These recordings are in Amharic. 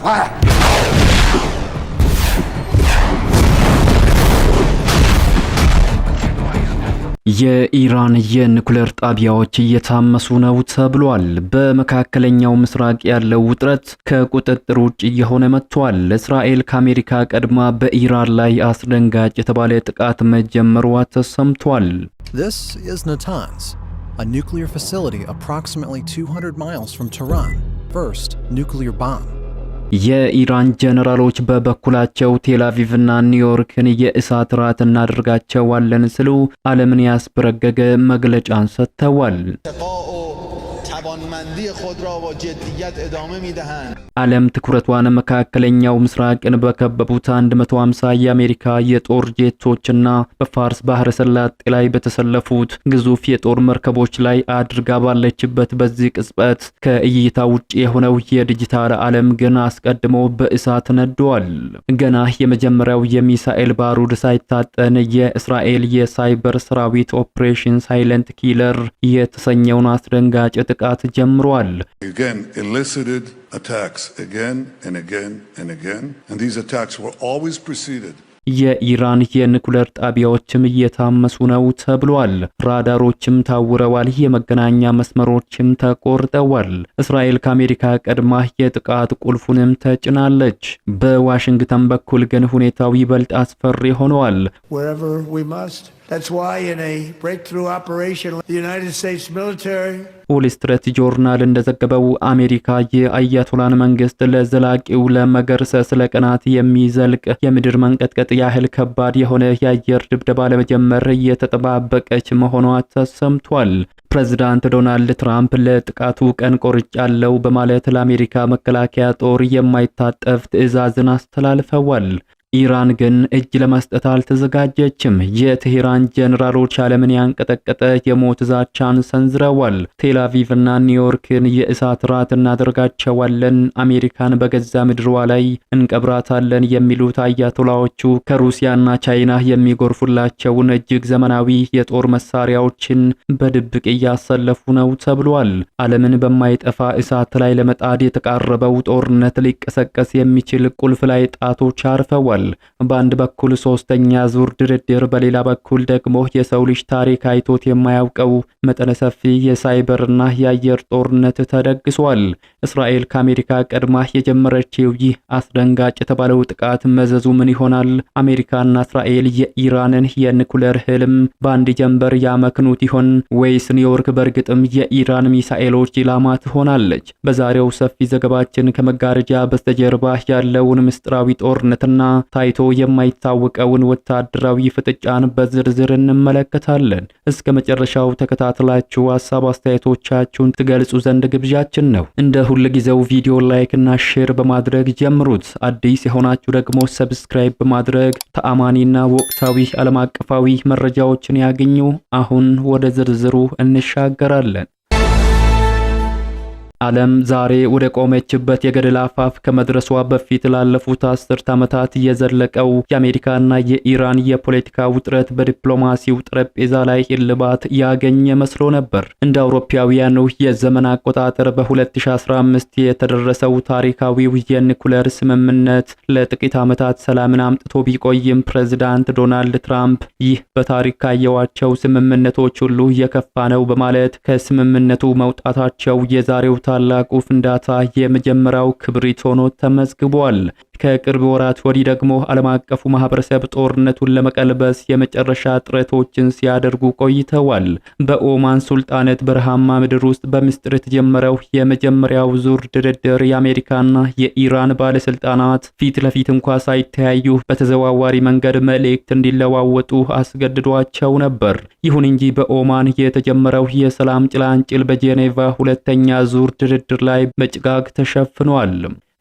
fire. የኢራን የኒኩሌር ጣቢያዎች እየታመሱ ነው ተብሏል። በመካከለኛው ምስራቅ ያለው ውጥረት ከቁጥጥር ውጭ እየሆነ መጥቷል። እስራኤል ከአሜሪካ ቀድማ በኢራን ላይ አስደንጋጭ የተባለ ጥቃት መጀመሯ ተሰምቷል። This is Natanz, a nuclear facility approximately 200 miles from Tehran. First nuclear bomb. የኢራን ጀነራሎች በበኩላቸው ቴልአቪቭና ኒውዮርክን የእሳት ራት እናደርጋቸዋለን ሲሉ ዓለምን ያስበረገገ መግለጫን ሰጥተዋል። ዓለም ትኩረቷን መካከለኛው ምስራቅን በከበቡት 150 የአሜሪካ የጦር ጄቶችና በፋርስ ባህረ ሰላጤ ላይ በተሰለፉት ግዙፍ የጦር መርከቦች ላይ አድርጋ ባለችበት በዚህ ቅጽበት ከእይታ ውጪ የሆነው የዲጂታል ዓለም ግን አስቀድሞ በእሳት ነዷል። ገና የመጀመሪያው የሚሳኤል ባሩድ ሳይታጠን የእስራኤል የሳይበር ሰራዊት ኦፕሬሽን ሳይለንት ኪለር የተሰኘውን አስደንጋጭ ጥቃት ጀምሯል። Again elicited attacks again and again and again, and these attacks were always preceded. የኢራን የኒኩሌር ጣቢያዎችም እየታመሱ ነው ተብሏል። ራዳሮችም ታውረዋል። የመገናኛ መስመሮችም ተቆርጠዋል። እስራኤል ከአሜሪካ ቀድማ የጥቃት ቁልፉንም ተጭናለች። በዋሽንግተን በኩል ግን ሁኔታው ይበልጥ አስፈሪ ሆኗል። That's why in a breakthrough operation, the United States military ዎል ስትሪት ጆርናል እንደዘገበው አሜሪካ የአያቶላን መንግስት ለዘላቂው ለመገርሰስ ለቀናት የሚዘልቅ የምድር መንቀጥቀጥ ያህል ከባድ የሆነ የአየር ድብደባ ለመጀመር እየተጠባበቀች መሆኗ ተሰምቷል። ፕሬዝዳንት ዶናልድ ትራምፕ ለጥቃቱ ቀን ቆርጫለው በማለት ለአሜሪካ መከላከያ ጦር የማይታጠፍ ትዕዛዝን አስተላልፈዋል። ኢራን ግን እጅ ለመስጠት አልተዘጋጀችም። የቴህራን ጀነራሎች ዓለምን ያንቀጠቀጠ የሞት ዛቻን ሰንዝረዋል። ቴልአቪቭና ኒውዮርክን የእሳት ራት እናደርጋቸዋለን፣ አሜሪካን በገዛ ምድሯ ላይ እንቀብራታለን የሚሉት አያቶላዎቹ ከሩሲያና ቻይና የሚጎርፉላቸውን እጅግ ዘመናዊ የጦር መሳሪያዎችን በድብቅ እያሰለፉ ነው ተብሏል። ዓለምን በማይጠፋ እሳት ላይ ለመጣድ የተቃረበው ጦርነት ሊቀሰቀስ የሚችል ቁልፍ ላይ ጣቶች አርፈዋል። በአንድ በኩል ሶስተኛ ዙር ድርድር፣ በሌላ በኩል ደግሞ የሰው ልጅ ታሪክ አይቶት የማያውቀው መጠነ ሰፊ የሳይበርና የአየር ጦርነት ተደግሷል። እስራኤል ከአሜሪካ ቀድማ የጀመረችው ይህ አስደንጋጭ የተባለው ጥቃት መዘዙ ምን ይሆናል? አሜሪካና እስራኤል የኢራንን የኒኩሌር ህልም በአንድ ጀንበር ያመክኑት ይሆን ወይስ ኒውዮርክ በእርግጥም የኢራን ሚሳኤሎች ኢላማ ትሆናለች? በዛሬው ሰፊ ዘገባችን ከመጋረጃ በስተጀርባ ያለውን ምስጢራዊ ጦርነትና ታይቶ የማይታወቀውን ወታደራዊ ፍጥጫን በዝርዝር እንመለከታለን። እስከ መጨረሻው ተከታትላችሁ ሐሳብ አስተያየቶቻችሁን ትገልጹ ዘንድ ግብዣችን ነው። እንደ ሁሉ ጊዜው ቪዲዮ ላይክ እና ሼር በማድረግ ጀምሩት። አዲስ የሆናችሁ ደግሞ ሰብስክራይብ በማድረግ ተአማኒና ወቅታዊ ዓለም አቀፋዊ መረጃዎችን ያገኙ። አሁን ወደ ዝርዝሩ እንሻገራለን። ዓለም ዛሬ ወደ ቆመችበት የገደል አፋፍ ከመድረሷ በፊት ላለፉት 10 ዓመታት የዘለቀው የአሜሪካና የኢራን የፖለቲካ ውጥረት በዲፕሎማሲው ጠረጴዛ ላይ እልባት ያገኘ መስሎ ነበር። እንደ አውሮፓውያኑ የዘመን አቆጣጠር በ2015 የተደረሰው ታሪካዊው የኒኩሌር ስምምነት ለጥቂት ዓመታት ሰላምን አምጥቶ ቢቆይም ፕሬዝዳንት ዶናልድ ትራምፕ ይህ በታሪክ ካየዋቸው ስምምነቶች ሁሉ የከፋ ነው በማለት ከስምምነቱ መውጣታቸው የዛሬው ታላቁ ፍንዳታ የመጀመሪያው ክብሪት ሆኖ ተመዝግቧል። ከቅርብ ወራት ወዲህ ደግሞ ዓለም አቀፉ ማህበረሰብ ጦርነቱን ለመቀልበስ የመጨረሻ ጥረቶችን ሲያደርጉ ቆይተዋል። በኦማን ሱልጣኔት በረሃማ ምድር ውስጥ በምስጢር የተጀመረው የመጀመሪያው ዙር ድርድር የአሜሪካና የኢራን ባለስልጣናት ፊት ለፊት እንኳን ሳይተያዩ በተዘዋዋሪ መንገድ መልእክት እንዲለዋወጡ አስገድዷቸው ነበር። ይሁን እንጂ በኦማን የተጀመረው የሰላም ጭላንጭል በጄኔቫ ሁለተኛ ዙር ድርድር ላይ በጭጋግ ተሸፍኗል።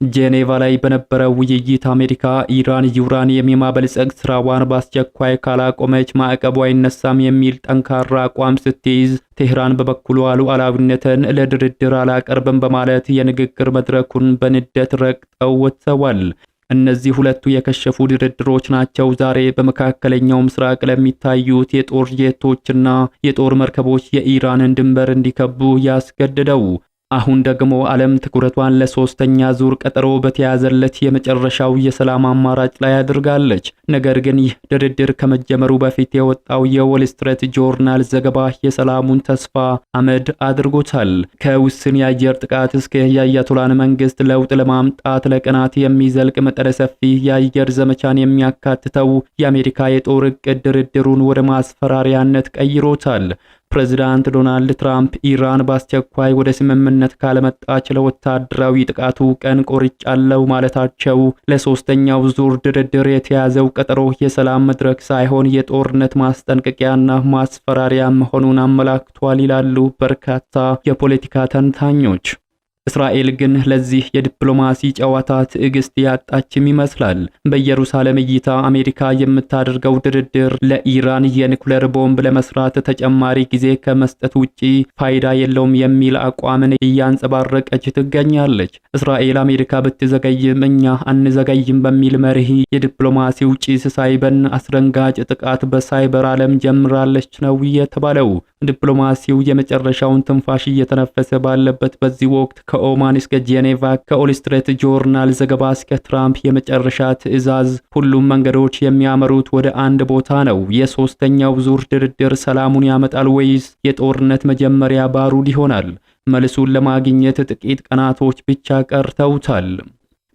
ጄኔቫ ላይ በነበረው ውይይት አሜሪካ ኢራን ዩራኒየም የማበልጸግ ስራዋን በአስቸኳይ ካላቆመች ማዕቀቡ አይነሳም የሚል ጠንካራ አቋም ስትይዝ፣ ቴህራን በበኩሉ ሉዓላዊነትን ለድርድር አላቀርብም በማለት የንግግር መድረኩን በንዴት ረግጠው ወጥተዋል። እነዚህ ሁለቱ የከሸፉ ድርድሮች ናቸው ዛሬ በመካከለኛው ምስራቅ ለሚታዩት የጦር ጄቶችና የጦር መርከቦች የኢራንን ድንበር እንዲከቡ ያስገደደው። አሁን ደግሞ ዓለም ትኩረቷን ለሶስተኛ ዙር ቀጠሮ በተያዘለት የመጨረሻው የሰላም አማራጭ ላይ አድርጋለች። ነገር ግን ይህ ድርድር ከመጀመሩ በፊት የወጣው የዎል ስትሪት ጆርናል ዘገባ የሰላሙን ተስፋ አመድ አድርጎታል። ከውስን የአየር ጥቃት እስከ የአያቶላን መንግስት ለውጥ ለማምጣት ለቀናት የሚዘልቅ መጠነ ሰፊ የአየር ዘመቻን የሚያካትተው የአሜሪካ የጦር ዕቅድ ድርድሩን ወደ ማስፈራሪያነት ቀይሮታል። ፕሬዝዳንት ዶናልድ ትራምፕ ኢራን በአስቸኳይ ወደ ስምምነት ካለመጣች ለወታደራዊ ጥቃቱ ቀን ቆርጫለው ማለታቸው ለሶስተኛው ዙር ድርድር የተያዘው ቀጠሮ የሰላም መድረክ ሳይሆን የጦርነት ማስጠንቀቂያና ማስፈራሪያ መሆኑን አመላክቷል ይላሉ በርካታ የፖለቲካ ተንታኞች። እስራኤል ግን ለዚህ የዲፕሎማሲ ጨዋታ ትዕግስት ያጣችም ይመስላል። በኢየሩሳሌም እይታ አሜሪካ የምታደርገው ድርድር ለኢራን የኒኩሌር ቦምብ ለመስራት ተጨማሪ ጊዜ ከመስጠት ውጪ ፋይዳ የለውም የሚል አቋምን እያንጸባረቀች ትገኛለች። እስራኤል አሜሪካ ብትዘገይም እኛ አንዘገይም በሚል መርህ የዲፕሎማሲው ጭስ ሳይበን አስደንጋጭ ጥቃት በሳይበር ዓለም ጀምራለች ነው የተባለው። ዲፕሎማሲው የመጨረሻውን ትንፋሽ እየተነፈሰ ባለበት በዚህ ወቅት ከኦማን እስከ ጄኔቫ ከዎል ስትሪት ጆርናል ዘገባ እስከ ትራምፕ የመጨረሻ ትዕዛዝ ሁሉም መንገዶች የሚያመሩት ወደ አንድ ቦታ ነው። የሶስተኛው ዙር ድርድር ሰላሙን ያመጣል ወይስ የጦርነት መጀመሪያ ባሩድ ይሆናል? መልሱን ለማግኘት ጥቂት ቀናቶች ብቻ ቀርተውታል።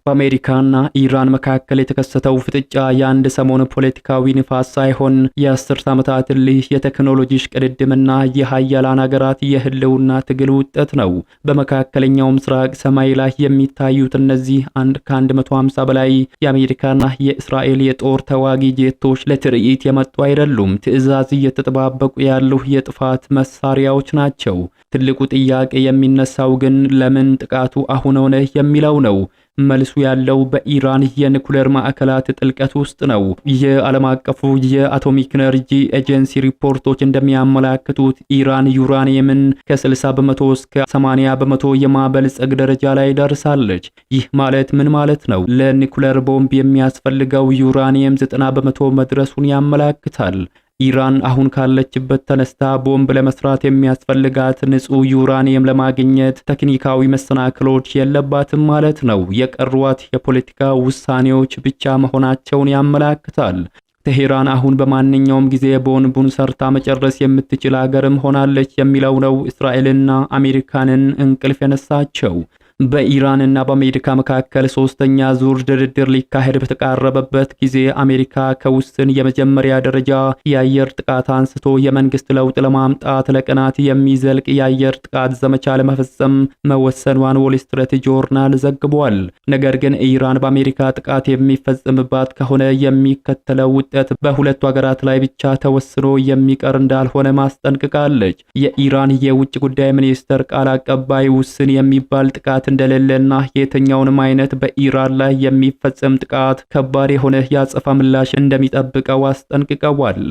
በአሜሪካና ኢራን መካከል የተከሰተው ፍጥጫ የአንድ ሰሞን ፖለቲካዊ ንፋስ ሳይሆን የ10 ዓመታት ልህ የቴክኖሎጂ ሽቅድድምና የሀያላን ሀገራት የህልውና ትግል ውጤት ነው። በመካከለኛው ምስራቅ ሰማይ ላይ የሚታዩት እነዚህ ከ150 በላይ የአሜሪካና የእስራኤል የጦር ተዋጊ ጄቶች ለትርኢት የመጡ አይደሉም። ትዕዛዝ እየተጠባበቁ ያሉ የጥፋት መሳሪያዎች ናቸው። ትልቁ ጥያቄ የሚነሳው ግን ለምን ጥቃቱ አሁን ሆነ የሚለው ነው። መልሱ ያለው በኢራን የኒኩሌር ማዕከላት ጥልቀት ውስጥ ነው። የዓለም አቀፉ የአቶሚክ ኤነርጂ ኤጀንሲ ሪፖርቶች እንደሚያመላክቱት ኢራን ዩራኒየምን ከ60 በመቶ እስከ 80 በመቶ የማበልጸግ ደረጃ ላይ ደርሳለች። ይህ ማለት ምን ማለት ነው? ለኒኩሌር ቦምብ የሚያስፈልገው ዩራኒየም 90 በመቶ መድረሱን ያመላክታል። ኢራን አሁን ካለችበት ተነስታ ቦምብ ለመስራት የሚያስፈልጋት ንጹህ ዩራኒየም ለማግኘት ቴክኒካዊ መሰናክሎች የለባትም ማለት ነው። የቀሯት የፖለቲካ ውሳኔዎች ብቻ መሆናቸውን ያመላክታል። ቴሄራን አሁን በማንኛውም ጊዜ ቦምቡን ሰርታ መጨረስ የምትችል ሀገርም ሆናለች የሚለው ነው እስራኤልና አሜሪካንን እንቅልፍ የነሳቸው። በኢራንና በአሜሪካ መካከል ሶስተኛ ዙር ድርድር ሊካሄድ በተቃረበበት ጊዜ አሜሪካ ከውስን የመጀመሪያ ደረጃ የአየር ጥቃት አንስቶ የመንግስት ለውጥ ለማምጣት ለቀናት የሚዘልቅ የአየር ጥቃት ዘመቻ ለመፈጸም መወሰኗን ዎል ስትሪት ጆርናል ዘግቧል። ነገር ግን ኢራን በአሜሪካ ጥቃት የሚፈጸምባት ከሆነ የሚከተለው ውጤት በሁለቱ ሀገራት ላይ ብቻ ተወስኖ የሚቀር እንዳልሆነ ማስጠንቅቃለች። የኢራን የውጭ ጉዳይ ሚኒስትር ቃል አቀባይ ውስን የሚባል ጥቃት እንደሌለና የትኛውንም አይነት በኢራን ላይ የሚፈጸም ጥቃት ከባድ የሆነ ያጸፋ ምላሽ እንደሚጠብቀው አስጠንቅቀዋል።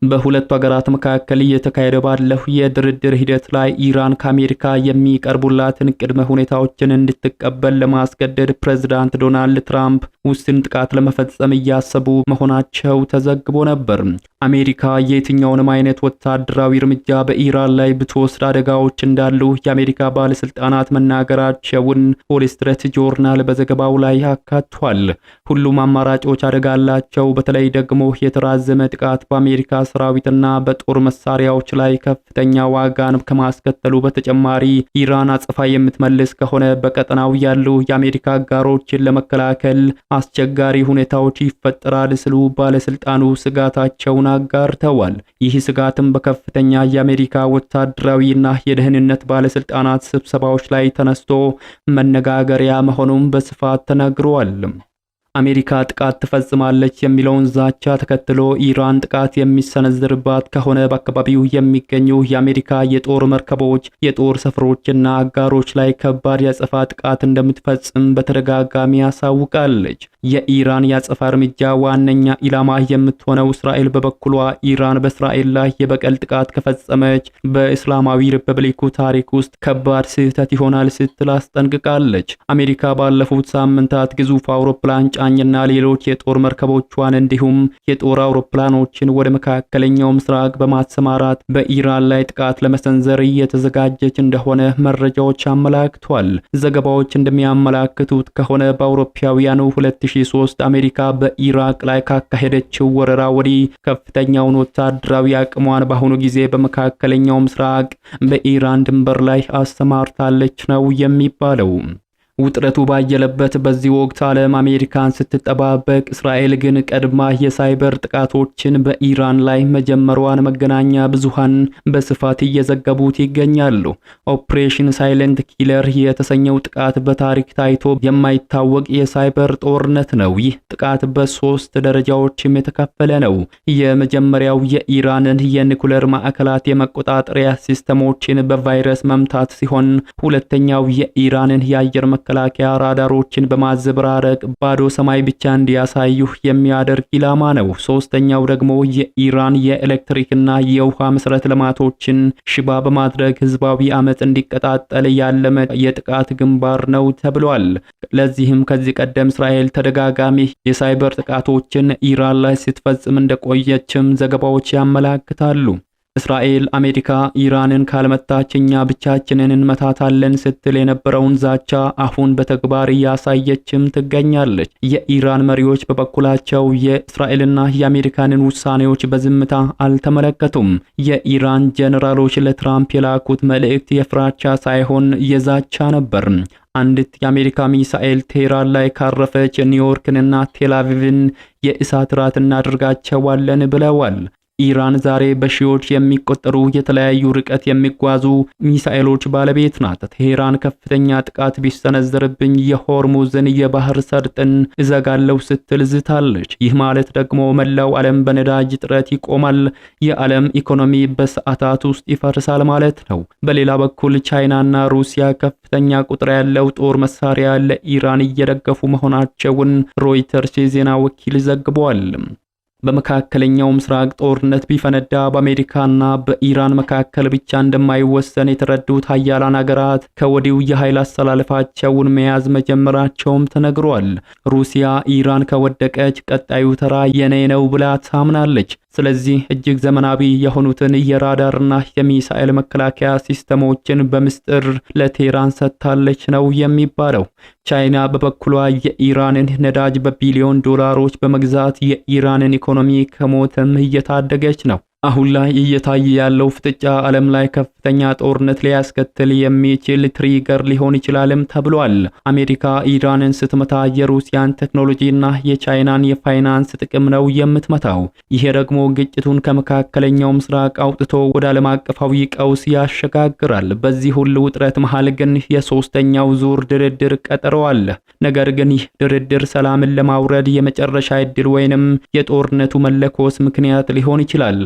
በሁለቱ ሀገራት መካከል እየተካሄደ ባለው የድርድር ሂደት ላይ ኢራን ከአሜሪካ የሚቀርቡላትን ቅድመ ሁኔታዎችን እንድትቀበል ለማስገደድ ፕሬዝዳንት ዶናልድ ትራምፕ ውስን ጥቃት ለመፈጸም እያሰቡ መሆናቸው ተዘግቦ ነበር። አሜሪካ የትኛውንም አይነት ወታደራዊ እርምጃ በኢራን ላይ ብትወስድ አደጋዎች እንዳሉ የአሜሪካ ባለስልጣናት መናገራቸውን ዎል ስትሪት ጆርናል በዘገባው ላይ አካቷል። ሁሉም አማራጮች አደጋ አላቸው። በተለይ ደግሞ የተራዘመ ጥቃት በአሜሪካ ሰራዊትና በጦር መሳሪያዎች ላይ ከፍተኛ ዋጋን ከማስከተሉ በተጨማሪ ኢራን አጸፋ የምትመልስ ከሆነ በቀጠናው ያሉ የአሜሪካ አጋሮችን ለመከላከል አስቸጋሪ ሁኔታዎች ይፈጠራል ሲሉ ባለስልጣኑ ስጋታቸውን አጋርተዋል። ይህ ስጋትም በከፍተኛ የአሜሪካ ወታደራዊና የደህንነት ባለስልጣናት ስብሰባዎች ላይ ተነስቶ መነጋገሪያ መሆኑን በስፋት ተነግሯል። አሜሪካ ጥቃት ትፈጽማለች የሚለውን ዛቻ ተከትሎ ኢራን ጥቃት የሚሰነዝርባት ከሆነ በአካባቢው የሚገኙ የአሜሪካ የጦር መርከቦች፣ የጦር ሰፈሮችና አጋሮች ላይ ከባድ ያጸፋ ጥቃት እንደምትፈጽም በተደጋጋሚ ያሳውቃለች። የኢራን ያጸፋ እርምጃ ዋነኛ ኢላማ የምትሆነው እስራኤል በበኩሏ ኢራን በእስራኤል ላይ የበቀል ጥቃት ከፈጸመች በእስላማዊ ሪፐብሊኩ ታሪክ ውስጥ ከባድ ስህተት ይሆናል ስትል አስጠንቅቃለች። አሜሪካ ባለፉት ሳምንታት ግዙፍ አውሮፕላን ተቀናቃኝና ሌሎች የጦር መርከቦቿን እንዲሁም የጦር አውሮፕላኖችን ወደ መካከለኛው ምስራቅ በማሰማራት በኢራን ላይ ጥቃት ለመሰንዘር እየተዘጋጀች እንደሆነ መረጃዎች አመላክቷል። ዘገባዎች እንደሚያመላክቱት ከሆነ በአውሮፓውያኑ 2003 አሜሪካ በኢራቅ ላይ ካካሄደችው ወረራ ወዲህ ከፍተኛውን ወታደራዊ አቅሟን በአሁኑ ጊዜ በመካከለኛው ምስራቅ በኢራን ድንበር ላይ አሰማርታለች ነው የሚባለው። ውጥረቱ ባየለበት በዚህ ወቅት ዓለም አሜሪካን ስትጠባበቅ፣ እስራኤል ግን ቀድማ የሳይበር ጥቃቶችን በኢራን ላይ መጀመሯን መገናኛ ብዙሃን በስፋት እየዘገቡት ይገኛሉ። ኦፕሬሽን ሳይለንት ኪለር የተሰኘው ጥቃት በታሪክ ታይቶ የማይታወቅ የሳይበር ጦርነት ነው። ይህ ጥቃት በሶስት ደረጃዎችም የተከፈለ ነው። የመጀመሪያው የኢራንን የኒኩሌር ማዕከላት የመቆጣጠሪያ ሲስተሞችን በቫይረስ መምታት ሲሆን፣ ሁለተኛው የኢራንን የአየር መከላከያ ራዳሮችን በማዘበራረቅ ባዶ ሰማይ ብቻ እንዲያሳዩ የሚያደርግ ኢላማ ነው። ሶስተኛው ደግሞ የኢራን የኤሌክትሪክና የውሃ መሰረተ ልማቶችን ሽባ በማድረግ ህዝባዊ አመጽ እንዲቀጣጠል ያለመ የጥቃት ግንባር ነው ተብሏል። ለዚህም ከዚህ ቀደም እስራኤል ተደጋጋሚ የሳይበር ጥቃቶችን ኢራን ላይ ስትፈጽም እንደቆየችም ዘገባዎች ያመላክታሉ። እስራኤል አሜሪካ ኢራንን ካልመታች እኛ ብቻችንን እንመታታለን ስትል የነበረውን ዛቻ አሁን በተግባር እያሳየችም ትገኛለች። የኢራን መሪዎች በበኩላቸው የእስራኤልና የአሜሪካንን ውሳኔዎች በዝምታ አልተመለከቱም። የኢራን ጀነራሎች ለትራምፕ የላኩት መልእክት የፍራቻ ሳይሆን የዛቻ ነበር። አንዲት የአሜሪካ ሚሳኤል ቴህራን ላይ ካረፈች ኒውዮርክንና ቴልአቪቭን የእሳት ራት እናደርጋቸዋለን ብለዋል። ኢራን ዛሬ በሺዎች የሚቆጠሩ የተለያዩ ርቀት የሚጓዙ ሚሳኤሎች ባለቤት ናት። ቴህራን ከፍተኛ ጥቃት ቢሰነዘርብኝ የሆርሙዝን የባህር ሰርጥን እዘጋለሁ ስትል ዝታለች። ይህ ማለት ደግሞ መላው ዓለም በነዳጅ እጥረት ይቆማል፣ የዓለም ኢኮኖሚ በሰዓታት ውስጥ ይፈርሳል ማለት ነው። በሌላ በኩል ቻይናና ሩሲያ ከፍተኛ ቁጥር ያለው ጦር መሳሪያ ለኢራን እየደገፉ መሆናቸውን ሮይተርስ የዜና ወኪል ዘግቧል። በመካከለኛው ምስራቅ ጦርነት ቢፈነዳ በአሜሪካና በኢራን መካከል ብቻ እንደማይወሰን የተረዱት ሀያላን ሀገራት ከወዲሁ የኃይል አስተላለፋቸውን መያዝ መጀመራቸውም ተነግሯል። ሩሲያ ኢራን ከወደቀች ቀጣዩ ተራ የኔ ነው ብላ ታምናለች። ስለዚህ እጅግ ዘመናዊ የሆኑትን የራዳርና የሚሳኤል መከላከያ ሲስተሞችን በምስጢር ለቴህራን ሰጥታለች ነው የሚባለው። ቻይና በበኩሏ የኢራንን ነዳጅ በቢሊዮን ዶላሮች በመግዛት የኢራንን ኢኮኖሚ ከሞትም እየታደገች ነው። አሁን ላይ እየታየ ያለው ፍጥጫ ዓለም ላይ ከፍተኛ ጦርነት ሊያስከትል የሚችል ትሪገር ሊሆን ይችላልም ተብሏል። አሜሪካ ኢራንን ስትመታ የሩሲያን ቴክኖሎጂና የቻይናን የፋይናንስ ጥቅም ነው የምትመታው። ይሄ ደግሞ ግጭቱን ከመካከለኛው ምስራቅ አውጥቶ ወደ ዓለም አቀፋዊ ቀውስ ያሸጋግራል። በዚህ ሁሉ ውጥረት መሃል ግን የሶስተኛው ዙር ድርድር ቀጠሮ አለ። ነገር ግን ይህ ድርድር ሰላምን ለማውረድ የመጨረሻ ዕድል ወይንም የጦርነቱ መለኮስ ምክንያት ሊሆን ይችላል።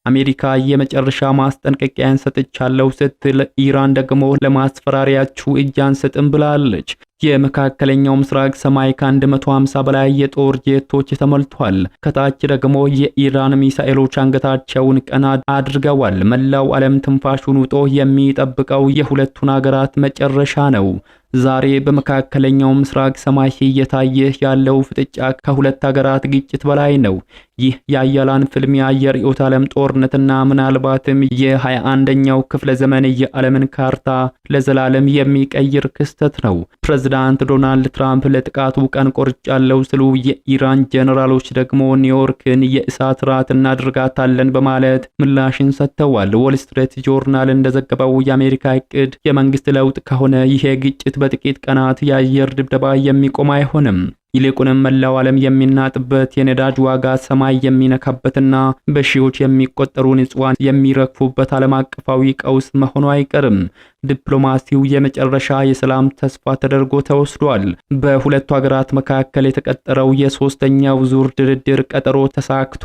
አሜሪካ የመጨረሻ ማስጠንቀቂያን ሰጥቻለሁ ስትል፣ ኢራን ደግሞ ለማስፈራሪያችሁ እጅ አንሰጥም ብላለች። የመካከለኛው ምስራቅ ሰማይ ከ150 በላይ የጦር ጄቶች ተሞልቷል። ከታች ደግሞ የኢራን ሚሳኤሎች አንገታቸውን ቀና አድርገዋል። መላው ዓለም ትንፋሹን ውጦ የሚጠብቀው የሁለቱን ሀገራት መጨረሻ ነው። ዛሬ በመካከለኛው ምስራቅ ሰማይ እየታየ ያለው ፍጥጫ ከሁለት ሀገራት ግጭት በላይ ነው። ይህ የአያላን ፍልሚያ የርዕዮተ ዓለም ጦርነትና ምናልባትም የ21ኛው ክፍለ ዘመን የዓለምን ካርታ ለዘላለም የሚቀይር ክስተት ነው። ፕሬዝዳንት ዶናልድ ትራምፕ ለጥቃቱ ቀን ቆርጫለሁ ሲሉ፣ የኢራን ጀነራሎች ደግሞ ኒውዮርክን የእሳት ራት እናደርጋታለን በማለት ምላሽን ሰጥተዋል። ዎል ስትሪት ጆርናል እንደዘገበው የአሜሪካ እቅድ የመንግስት ለውጥ ከሆነ ይሄ ግጭት በጥቂት ቀናት የአየር ድብደባ የሚቆም አይሆንም። ይልቁንም መላው ዓለም የሚናጥበት የነዳጅ ዋጋ ሰማይ የሚነካበትና በሺዎች የሚቆጠሩ ንጹሃን የሚረግፉበት ዓለም አቀፋዊ ቀውስ መሆኑ አይቀርም። ዲፕሎማሲው የመጨረሻ የሰላም ተስፋ ተደርጎ ተወስዷል። በሁለቱ ሀገራት መካከል የተቀጠረው የሶስተኛው ዙር ድርድር ቀጠሮ ተሳክቶ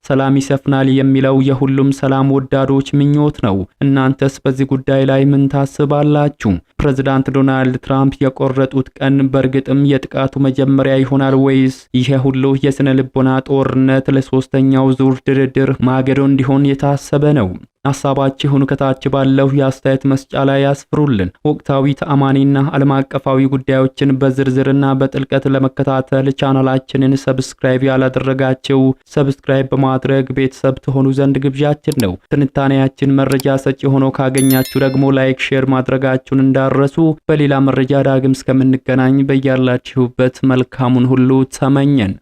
ሰላም ይሰፍናል የሚለው የሁሉም ሰላም ወዳዶች ምኞት ነው። እናንተስ በዚህ ጉዳይ ላይ ምን ታስባላችሁ? ፕሬዝዳንት ዶናልድ ትራምፕ የቆረጡት ቀን በእርግጥም የጥቃቱ መጀመሪያ ይሆናል ወይስ ይሄ ሁሉ የስነ ልቦና ጦርነት ለሶስተኛው ዙር ድርድር ማገዶ እንዲሆን የታሰበ ነው? ሐሳባችሁን ከታች ባለው የአስተያየት መስጫ ላይ ያስፍሩልን። ወቅታዊ ተአማኒና ዓለም አቀፋዊ ጉዳዮችን በዝርዝርና በጥልቀት ለመከታተል ቻናላችንን ሰብስክራይብ ያላደረጋችሁ ሰብስክራይብ በማድረግ ቤተሰብ ትሆኑ ዘንድ ግብዣችን ነው። ትንታኔያችን መረጃ ሰጪ ሆኖ ካገኛችሁ ደግሞ ላይክ፣ ሼር ማድረጋችሁን እንዳረሱ። በሌላ መረጃ ዳግም እስከምንገናኝ በያላችሁበት መልካሙን ሁሉ ተመኘን።